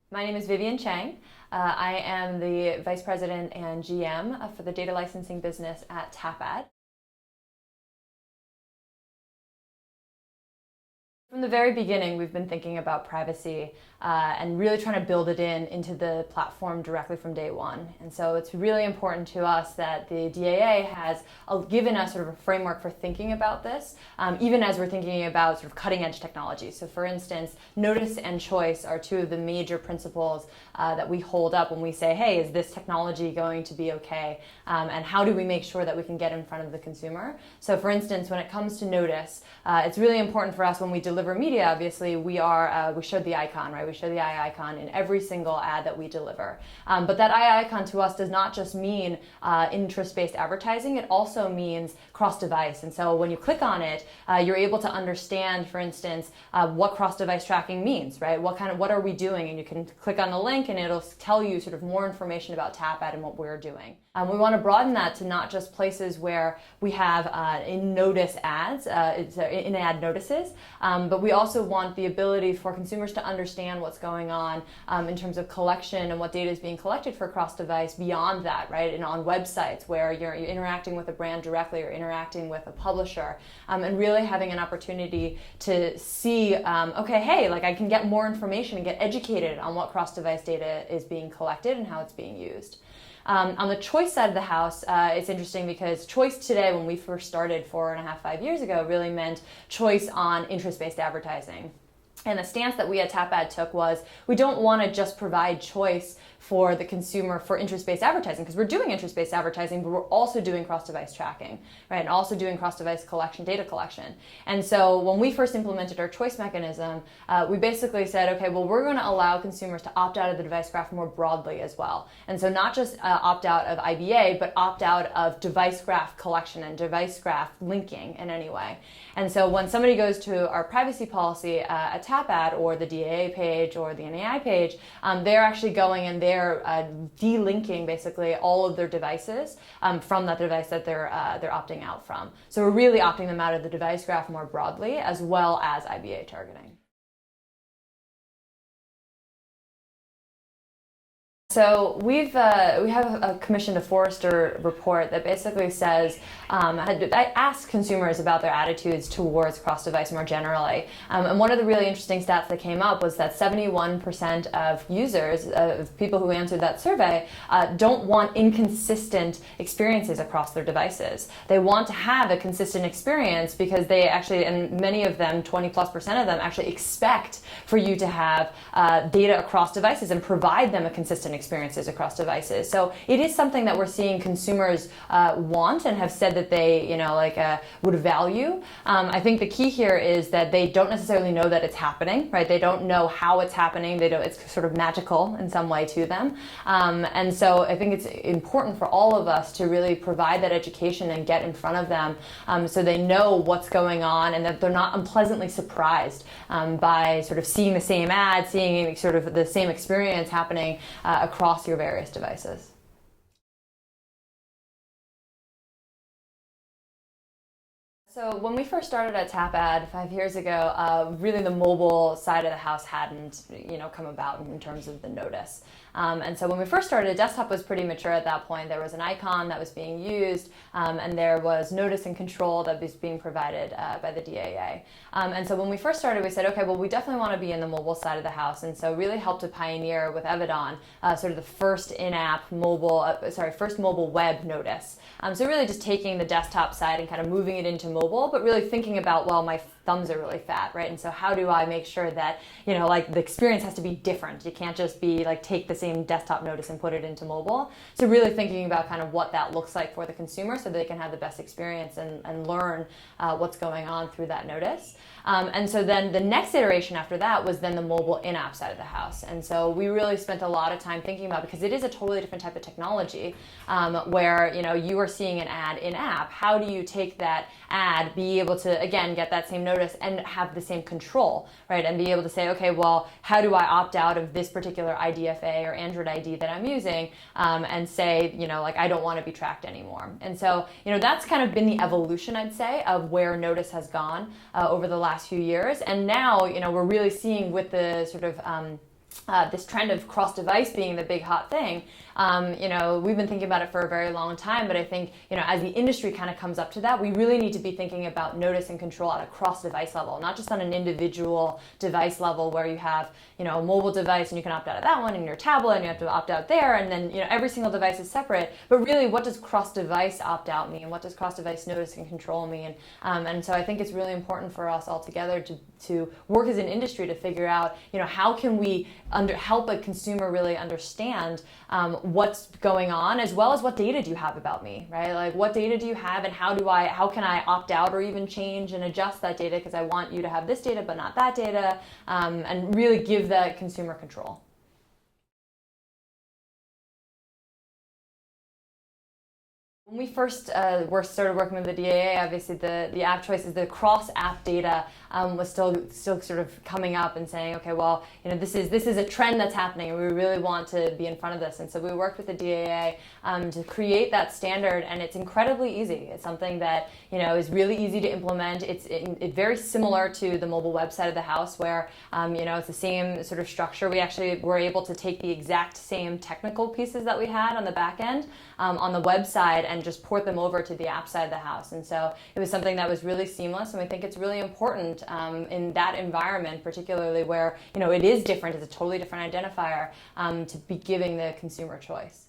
My name is Vivian Chang. I am the Vice President and GM for the data licensing business at TAPAD. From the very beginning, we've been thinking about privacy and really trying to build it into the platform directly from day one. And so it's really important to us that the DAA has given us sort of a framework for thinking about this, even as we're thinking about sort of cutting edge technology. So for instance, notice and choice are two of the major principles that we hold up when we say, hey, is this technology going to be okay? And how do we make sure that we can get in front of the consumer? So for instance, when it comes to notice, it's really important for us when we deliver media, obviously, we show the icon, right? We show the eye icon in every single ad that we deliver. But that eye icon to us does not just mean interest-based advertising, it also means cross-device. And so when you click on it, you're able to understand, for instance, what cross-device tracking means, right? What are we doing? And you can click on the link and it'll tell you sort of more information about TAPAD and what we're doing. We want to broaden that to not just places where we have in-notice ads, in-ad notices, but we also want the ability for consumers to understand what's going on in terms of collection and what data is being collected for cross-device beyond that, right? And on websites where you're interacting with a brand directly or interacting with a publisher, and really having an opportunity to see, okay, hey, like I can get more information and get educated on what cross-device data is being collected and how it's being used. On the choice side of the house, it's interesting because choice today, when we first started 4.5, 5 years ago, really meant choice on interest-based advertising. And the stance that we at TAPAD took was we don't want to just provide choice for the consumer for interest-based advertising, because we're doing interest-based advertising, but we're also doing cross-device tracking, right? And also doing cross-device collection, data collection. And so when we first implemented our choice mechanism, we basically said, okay, well, we're going to allow consumers to opt out of the device graph more broadly as well. And so not just opt out of IBA, but opt out of device graph collection and device graph linking in any way. And so when somebody goes to our privacy policy at TAPAD or the DAA page or the NAI page, they're actually going and they're delinking basically all of their devices from that device that they're opting out from. So we're really opting them out of the device graph more broadly, as well as IBA targeting. So we have a commissioned a Forrester report that basically says, I asked consumers about their attitudes towards cross-device more generally. And one of the really interesting stats that came up was that 71% of users, of people who answered that survey, don't want inconsistent experiences across their devices. They want to have a consistent experience because they actually, and many of them, 20+% of them, actually expect for you to have data across devices and provide them a consistent experiences across devices. So it is something that we're seeing consumers want and have said that they, would value. I think the key here is that they don't necessarily know that it's happening, right? They don't know how it's happening. It's sort of magical in some way to them. And so I think it's important for all of us to really provide that education and get in front of them so they know what's going on and that they're not unpleasantly surprised by sort of seeing the same ad, seeing sort of the same experience happening across your various devices. So when we first started at TAPAD 5 years ago, really the mobile side of the house hadn't, come about in terms of the notice. And so when we first started, desktop was pretty mature at that point. There was an icon that was being used, and there was notice and control that was being provided by the DAA. And so when we first started, we said, okay, well, we definitely want to be in the mobile side of the house, and so really helped to pioneer with Evidon sort of the first in-app mobile, first mobile web notice. So really just taking the desktop side and kind of moving it into mobile, but really thinking about, well, my thumbs are really fat, right? And so how do I make sure that, the experience has to be different? You can't just be take the same desktop notice and put it into mobile. So really thinking about kind of what that looks like for the consumer so they can have the best experience and learn what's going on through that notice. And so then the next iteration after that was then the mobile in-app side of the house. And so we really spent a lot of time thinking about, because it is a totally different type of technology where, you are seeing an ad in-app. How do you take that ad, be able to, again, get that same notice and have the same control, right? And be able to say, okay, well, how do I opt out of this particular IDFA or Android ID that I'm using and say, I don't want to be tracked anymore. And so, that's kind of been the evolution, I'd say, of where notice has gone over the last few years. And now, we're really seeing with the sort of this trend of cross-device being the big hot thing, we've been thinking about it for a very long time, but I think, as the industry kind of comes up to that, we really need to be thinking about notice and control at a cross-device level, not just on an individual device level where you have, a mobile device and you can opt out of that one, and your tablet and you have to opt out there, and then, every single device is separate, but really what does cross-device opt-out mean? What does cross-device notice and control mean? And so I think it's really important for us all together to work as an industry to figure out, how can we help a consumer really understand what's going on, as well as what data do you have about me, right? Like, what data do you have, and how can I opt out or even change and adjust that data because I want you to have this data but not that data, and really give that consumer control. When we first started working with the DAA, obviously the APPCHOICES, the cross-app data was still sort of coming up and saying, okay, well, this is a trend that's happening, and we really want to be in front of this. And so we worked with the DAA to create that standard, and it's incredibly easy. It's something that is really easy to implement. It's very similar to the mobile website of the house, where it's the same sort of structure. We actually were able to take the exact same technical pieces that we had on the back end on the website and just port them over to the app side of the house. And so it was something that was really seamless, and we think it's really important in that environment, particularly where it is different, it's a totally different identifier, to be giving the consumer choice.